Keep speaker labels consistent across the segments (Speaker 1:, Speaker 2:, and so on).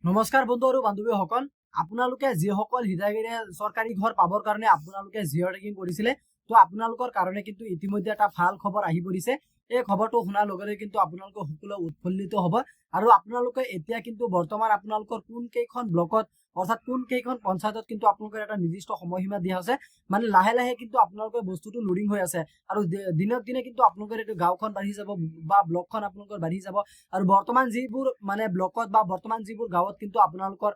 Speaker 1: নমস্কাৰ বন্ধু আৰু বান্ধৱীসকল, আপোনালোকে যিসকল হিতাধিকাৰীয়ে চৰকাৰী ঘৰ পাবৰ কাৰণে আপোনালোকে জিঅ' টেগিং কৰিছিলে, তো আপোনালোকৰ কাৰণে কিন্তু ইতিমধ্যে এটা ভাল খবৰ আহি পৰিছে। এই খবৰটো শুনাৰ লগে লগে কিন্তু আপোনালোকে সকলো উৎফুল্লিত হ'ব আৰু আপোনালোকে এতিয়া কিন্তু বৰ্তমান আপোনালোকৰ কোন কেইখন ব্লকত অৰ্থাৎ কোন কেইখন পঞ্চায়তত কিন্তু আপোনালোকৰ এটা নিৰ্দিষ্ট সময়সীমা দিয়া আছে। মানে লাহে লাহে কিন্তু আপোনালোকৰ বস্তুটো লোডিং হৈ আছে আৰু দিনক দিনে কিন্তু আপোনালোকৰ এইটো গাঁওখন বাঢ়ি যাব বা ব্লকখন আপোনালোকৰ বাঢ়ি যাব। আৰু বৰ্তমান যিবোৰ মানে ব্লকত বা বৰ্তমান যিবোৰ গাঁৱত কিন্তু আপোনালোকৰ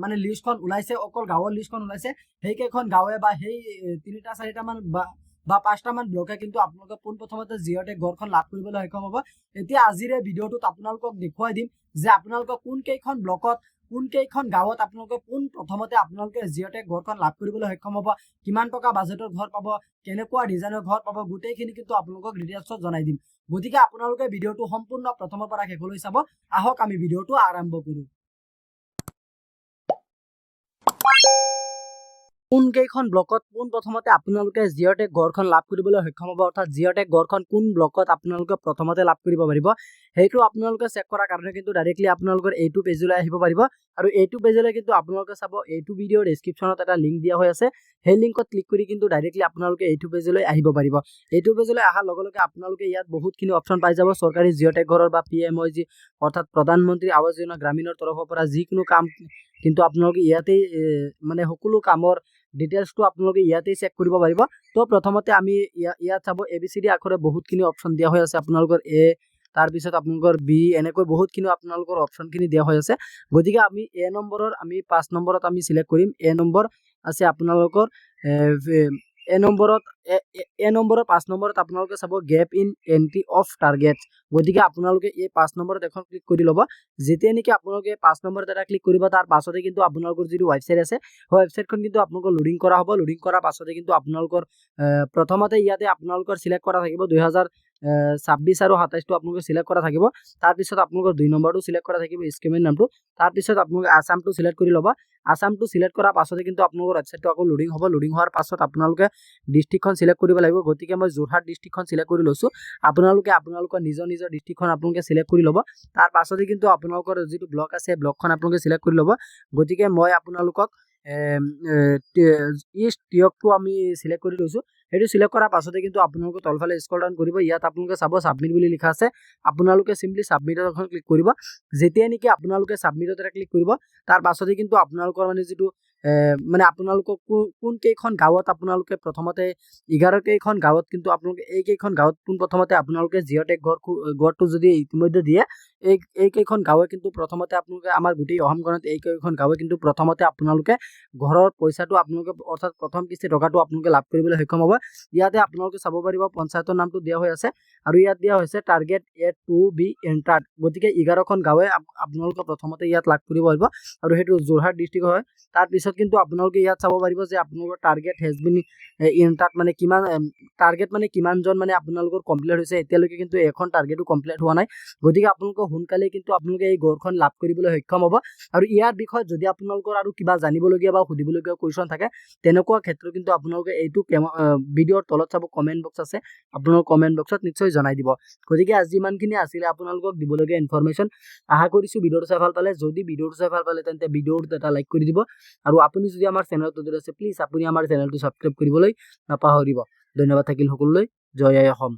Speaker 1: মানে লিষ্টখন ওলাইছে, অকল গাঁৱৰ লিষ্টখন ওলাইছে, সেইকেইখন গাঁৱে বা সেই 3-4টা মান বা 5টা মান ব্লকে কিন্তু আপোনালোকে পোনপ্ৰথমতে জিঅ' টেগ ঘৰখন লাভ কৰিবলৈ সক্ষম হ'ব। এতিয়া আজিৰ এই ভিডিঅ'টোত আপোনালোকক দেখুৱাই দিম যে আপোনালোকে কোন কেইখন ব্লকত কোন কেইখন গাঁৱত আপোনালোকে পোনপ্ৰথমতে আপোনালোকে জিঅ' টেগ ঘৰখন লাভ কৰিবলৈ সক্ষম হ'ব, কিমান টকা বাজেটৰ ঘৰ পাব, কেনেকুৱা ডিজাইনৰ ঘৰ পাব, গোটেইখিনি কিন্তু আপোনালোকক ডিটেইলছত জনাই দিম। গতিকে আপোনালোকে ভিডিঅ'টো সম্পূৰ্ণ প্ৰথমৰ পৰা শেষলৈ চাব। আহক আমি ভিডিঅ'টো আৰম্ভ কৰোঁ। কোন কেইখন ব্লকত পোনপ্ৰথমতে আপোনালোকে জিঅ' টেগ ঘৰখন লাভ কৰিবলৈ সক্ষম হ'ব, অৰ্থাৎ জিঅ' টেগ ঘৰখন কোন ব্লকত আপোনালোকে প্ৰথমতে লাভ কৰিব পাৰিব, সেইটো আপোনালোকে চেক কৰাৰ কাৰণে কিন্তু ডাইৰেক্টলি আপোনালোকৰ এইটো পেজলৈ আহিব পাৰিব। আৰু এইটো পেজলৈ কিন্তু আপোনালোকে চাব, এইটো ভিডিঅ'ৰ ডেছক্ৰিপশ্যনত এটা লিংক দিয়া হৈ আছে, সেই লিংকত ক্লিক কৰি কিন্তু ডাইৰেক্টলি আপোনালোকে এইটো পেজলৈ আহিব পাৰিব। এইটো পেজলৈ অহাৰ লগে লগে আপোনালোকে ইয়াত বহুতখিনি অপশ্যন পাই যাব, চৰকাৰী জিঅ' টেগ ঘৰৰ বা PMOG অৰ্থাৎ প্ৰধানমন্ত্ৰী আৱাস যোজনা গ্ৰামীণৰ তৰফৰ পৰা যিকোনো কাম কিন্তু আপোনালোকে ইয়াতেই মানে সকলো কামৰ ডিটেইলছটো আপোনালোকে ইয়াতেই চেক কৰিব পাৰিব। তো প্ৰথমতে আমি ইয়াত চাব ABCD আখৰে বহুতখিনি অপশ্যন দিয়া হৈ আছে, আপোনালোকৰ A, তাৰপিছত আপোনালোকৰ B, এনেকৈ বহুতখিনি আপোনালোকৰ অপশ্যনখিনি দিয়া হৈ আছে। গতিকে আমি A নম্বৰৰ 5 নম্বৰত আমি চিলেক্ট কৰিম। A নম্বৰ আছে আপোনালোকৰ A নম্বৰৰ 5 নম্বৰত আপোনালোকে চাব gap in entry of target. গতিকে আপোনালোকে এই 5 নম্বৰত এখন ক্লিক কৰি ল'ব। যেতিয়া নেকি আপোনালোকে 5 নম্বৰত এটা ক্লিক কৰিব, তাৰ পাছতে কিন্তু আপোনালোকৰ যিটো ৱেবছাইট আছে, সেই ৱেবছাইটখন কিন্তু আপোনালোকৰ লোডিং কৰা হ'ব। লোডিং কৰাৰ পাছতে কিন্তু আপোনালোকৰ প্ৰথমতে ইয়াতে আপোনালোকৰ চিলেক্ট কৰা থাকিব 2026 আৰু 27টো আপোনালোকে চিলেক্ট কৰা থাকিব। তাৰপিছত আপোনালোকৰ 2 নম্বৰটো চিলেক্ট কৰা থাকিব, স্কিমৰ নামটো। তাৰপিছত আপোনালোকে আছামটো চিলেক্ট কৰি ল'ব। আছামটো চিলেক্ট কৰাৰ পাছতে কিন্তু আপোনালোকৰ ৱেবছাইটটো আকৌ লোডিং হ'ব। লোডিং হোৱাৰ পাছত আপোনালোকে ডিষ্ট্ৰিক্টখন চিলেক্ট কৰিব লাগিব। গতিকে মই যোৰহাট ডিষ্ট্ৰিক্টখন চিলেক্ট কৰি লৈছোঁ। আপোনালোকে আপোনালোকৰ নিজৰ ডিষ্ট্ৰিক্টখন আপোনালোকে চিলেক্ট কৰি ল'ব। তাৰ পাছতে কিন্তু আপোনালোকৰ যিটো ব্লক আছে, ব্লকখন আপোনালোকে চিলেক্ট কৰি ল'ব। গতিকে মই আপোনালোকক ইষ্ট টিয়কটো আমি চিলেক্ট কৰি লৈছোঁ। সেইটো চিলেক্ট কৰাৰ পাছতে কিন্তু আপোনালোকে তলফালে স্ক্ৰল ডাউন কৰিব। ইয়াত আপোনালোকে চাব ছাবমিট বুলি লিখা আছে, আপোনালোকে চিম্পলি ছাবমিটত এখন ক্লিক কৰিব। যেতিয়া নেকি আপোনালোকে ছাবমিটত এটা ক্লিক কৰিব, তাৰ পাছতে কিন্তু আপোনালোকৰ মানে যিটো মানে আপোনালোকক কোন কেইখন গাঁৱত আপোনালোকে প্ৰথমতে 11 কেইখন গাঁৱত কিন্তু আপোনালোকে এই কেইখন গাঁৱত পোনপ্ৰথমতে আপোনালোকে জিঅ' টেগ ঘৰটো যদি ইতিমধ্যে দিয়ে, এই কেইখন গাঁৱে কিন্তু প্ৰথমতে আপোনালোকে আমাৰ গোটেই অসমখনত এই কেইখন গাঁৱে কিন্তু প্ৰথমতে আপোনালোকে ঘৰৰ পইচাটো আপোনালোকে অৰ্থাৎ প্ৰথম কিস্তি টকাটো আপোনালোকে লাভ কৰিবলৈ সক্ষম হ'ব। ইয়াতে আপোনালোকে চাব পাৰিব পঞ্চায়তৰ নামটো দিয়া হৈ আছে আৰু ইয়াত দিয়া হৈছে target A to be entered। গতিকে 11খন গাঁৱে আপোনালোকে প্ৰথমতে ইয়াত লাভ কৰিব পাৰিব আৰু সেইটো যোৰহাট ডিষ্ট্ৰিক্ট হয়। তাৰপিছত কিন্তু আপোনালোকে ইয়াত চাব পাৰিব যে আপোনালোকৰ টাৰ্গেট হেজ বিন এণ্টাৰ্ড, মানে কিমান টাৰ্গেট মানে কিমানজন মানে আপোনালোকৰ কমপ্লিট হৈছে। এতিয়ালৈকে কিন্তু এখন টাৰ্গেটো কমপ্লিট হোৱা নাই। গতিকে আপোনালোকে সোনকালে কিন্তু আপোনালোকে এই ঘৰখন লাভ কৰিবলৈ সক্ষম হ'ব। আৰু ইয়াৰ বিষয়ত যদি আপোনালোকৰ আৰু কিবা জানিবলগীয়া বা সুধিবলগীয়া কুৱেশ্যন থাকে, তেনেকুৱা ক্ষেত্ৰত কিন্তু আপোনালোকে এইটো ভিডিঅ'ৰ তলত চাব কমেণ্ট বক্স আছে, আপোনালোকৰ কমেণ্ট বক্সত নিশ্চয় জনাই দিব। গতিকে আজি ইমানখিনি আছিলে আপোনালোকক দিবলগীয়া ইনফৰমেশ্যন। আশা কৰিছোঁ ভিডিঅ'টো চাই ভাল পালে। যদি ভিডিঅ'টো চাই ভাল পালে তেন্তে ভিডিঅ'টোত এটা লাইক কৰি দিব আৰু আপুনি যদি আমাৰ চেনেলত নতুন আছে, প্লিজ আপুনি আমাৰ চেনেলটো ছাবস্ক্ৰাইব কৰিবলৈ নাপাহৰিব। ধন্যবাদ থাকিল সকলোলৈ। জয় আই অসম।